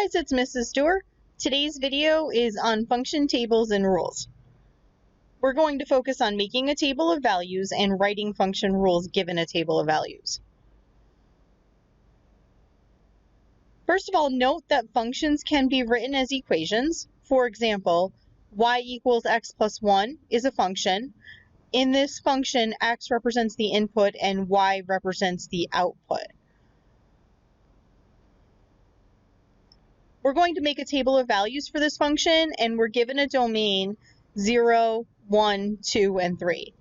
guys, it's Mrs. Stewart. Today's video is on function tables and rules. We're going to focus on making a table of values and writing function rules given a table of values. First of all, note that functions can be written as equations. For example, y equals x plus 1 is a function. In this function, x represents the input and y represents the output. We're going to make a table of values for this function, and we're given a domain 0, 1, 2, and 3.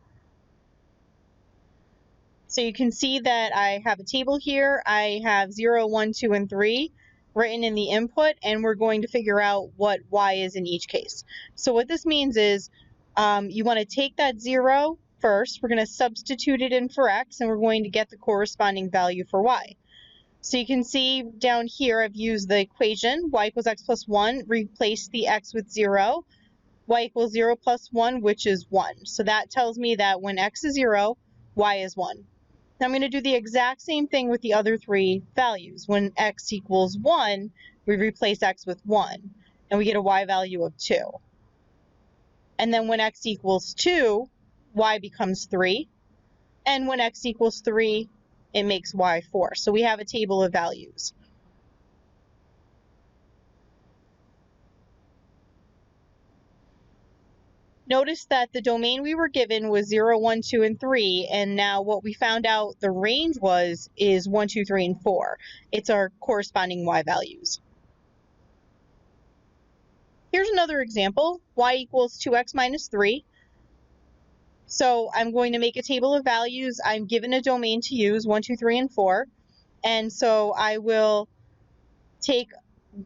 So you can see that I have a table here. I have 0, 1, 2, and 3 written in the input, and we're going to figure out what y is in each case. So what this means is you want to take that 0 first. We're going to substitute it in for x, and we're going to get the corresponding value for y. So you can see down here I've used the equation y equals x plus 1, replace the x with 0, y equals 0 plus 1, which is 1. So that tells me that when x is 0, y is 1. Now I'm going to do the exact same thing with the other three values. When x equals 1, we replace x with 1, and we get a y value of 2. And then when x equals 2, y becomes 3. And when x equals 3, it makes y 4. So we have a table of values. Notice that the domain we were given was 0, 1, 2, and 3, and now what we found out the range is 1, 2, 3, and 4. It's our corresponding y values. Here's another example, y equals 2x minus 3. So I'm going to make a table of values. I'm given a domain to use, 1, 2, 3, and 4. And so I will take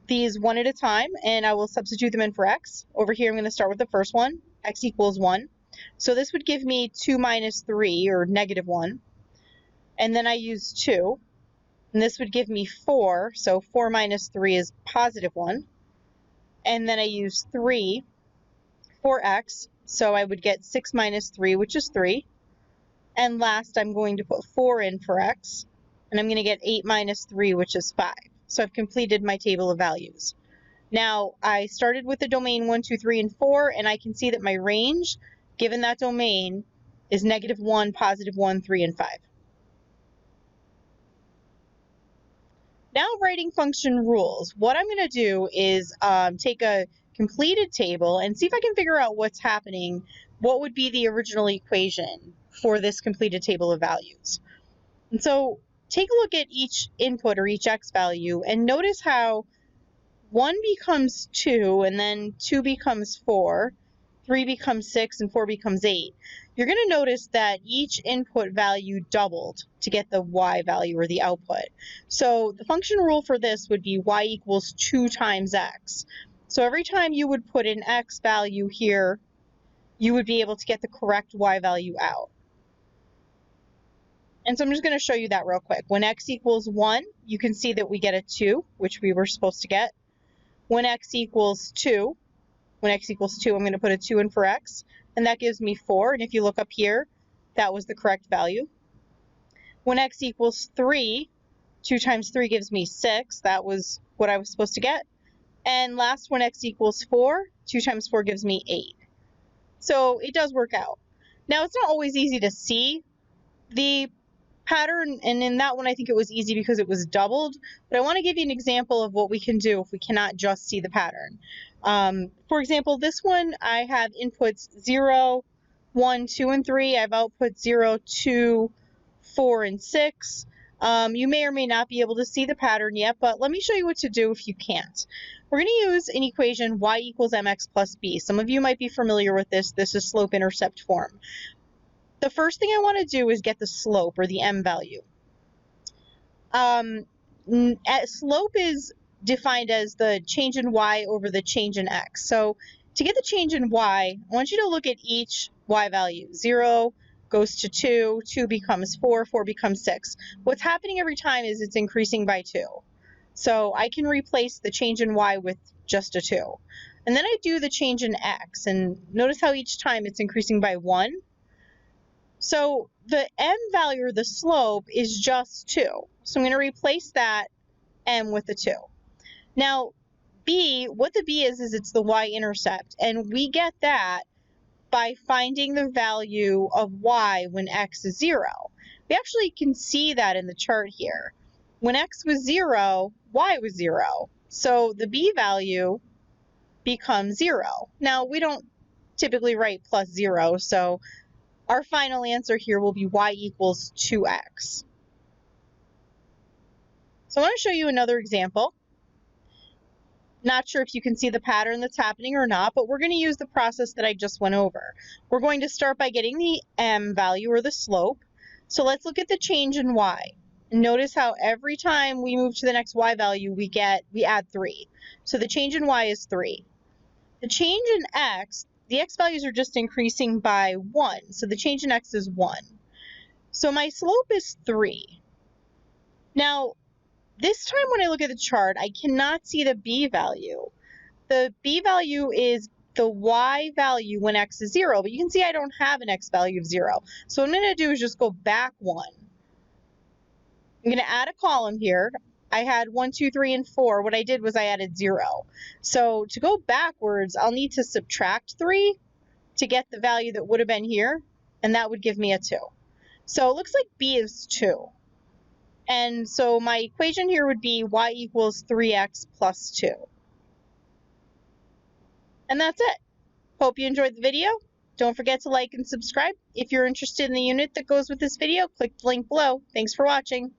these one at a time, and I will substitute them in for x. Over here, I'm going to start with the first one, x equals 1. So this would give me 2 minus 3, or negative 1. And then I use 2. And this would give me 4. So 4 minus 3 is positive 1. And then I use 3 for x. So I would get 6 minus 3, which is 3. And last, I'm going to put 4 in for x. And I'm going to get 8 minus 3, which is 5. So I've completed my table of values. Now, I started with the domain 1, 2, 3, and 4, and I can see that my range, given that domain, is negative 1, positive 1, 3, and 5. Now writing function rules. What I'm going to do is take a completed table and see if I can figure out what's happening. What would be the original equation for this completed table of values? And so take a look at each input or each x value and notice how 1 becomes 2 and then 2 becomes 4, 3 becomes 6, and 4 becomes 8. You're going to notice that each input value doubled to get the y value or the output. So the function rule for this would be y equals 2 times x. So every time you would put an x value here, you would be able to get the correct y value out. And so I'm just going to show you that real quick. When x equals 1, you can see that we get a 2, which we were supposed to get. When x equals 2, I'm going to put a 2 in for x, and that gives me 4. And if you look up here, that was the correct value. When x equals 3, 2 times 3 gives me 6. That was what I was supposed to get. And last, when x equals 4, 2 times 4 gives me 8. So it does work out. Now, it's not always easy to see the pattern, and in that one I think it was easy because it was doubled, but I want to give you an example of what we can do if we cannot just see the pattern. For example, this one I have inputs 0, 1, 2, and 3. I have outputs 0, 2, 4, and 6. You may or may not be able to see the pattern yet, but let me show you what to do if you can't. We're going to use an equation y equals mx plus b. Some of you might be familiar with this. This is slope-intercept form. The first thing I want to do is get the slope, or the m value. Slope is defined as the change in y over the change in x. So to get the change in y, I want you to look at each y value. 0 goes to 2, 2 becomes 4, 4 becomes 6. What's happening every time is it's increasing by 2. So I can replace the change in y with just a 2. And then I do the change in x, and notice how each time it's increasing by 1. So the m value, or the slope, is just 2. So I'm going to replace that m with a 2. Now, B, what the B is it's the y-intercept, and we get that by finding the value of y when x is 0. We actually can see that in the chart here. When x was 0, y was 0. So the B value becomes 0. Now, we don't typically write plus 0, so our final answer here will be y equals 2x. So I want to show you another example. Not sure if you can see the pattern that's happening or not, but we're going to use the process that I just went over. We're going to start by getting the m value, or the slope. So let's look at the change in y. And notice how every time we move to the next y value, we add 3. So the change in y is 3. The change in x, the x values are just increasing by 1. So the change in x is 1. So my slope is 3. Now, this time when I look at the chart, I cannot see the b value. The b value is the y value when x is 0, but you can see I don't have an x value of 0. So what I'm going to do is just go back 1. I'm going to add a column here. I had 1, 2, 3, and 4. What I did was I added 0. So to go backwards, I'll need to subtract 3 to get the value that would have been here, and that would give me a 2. So it looks like b is 2. And so my equation here would be y equals 3x plus 2. And that's it. Hope you enjoyed the video. Don't forget to like and subscribe. If you're interested in the unit that goes with this video, click the link below. Thanks for watching.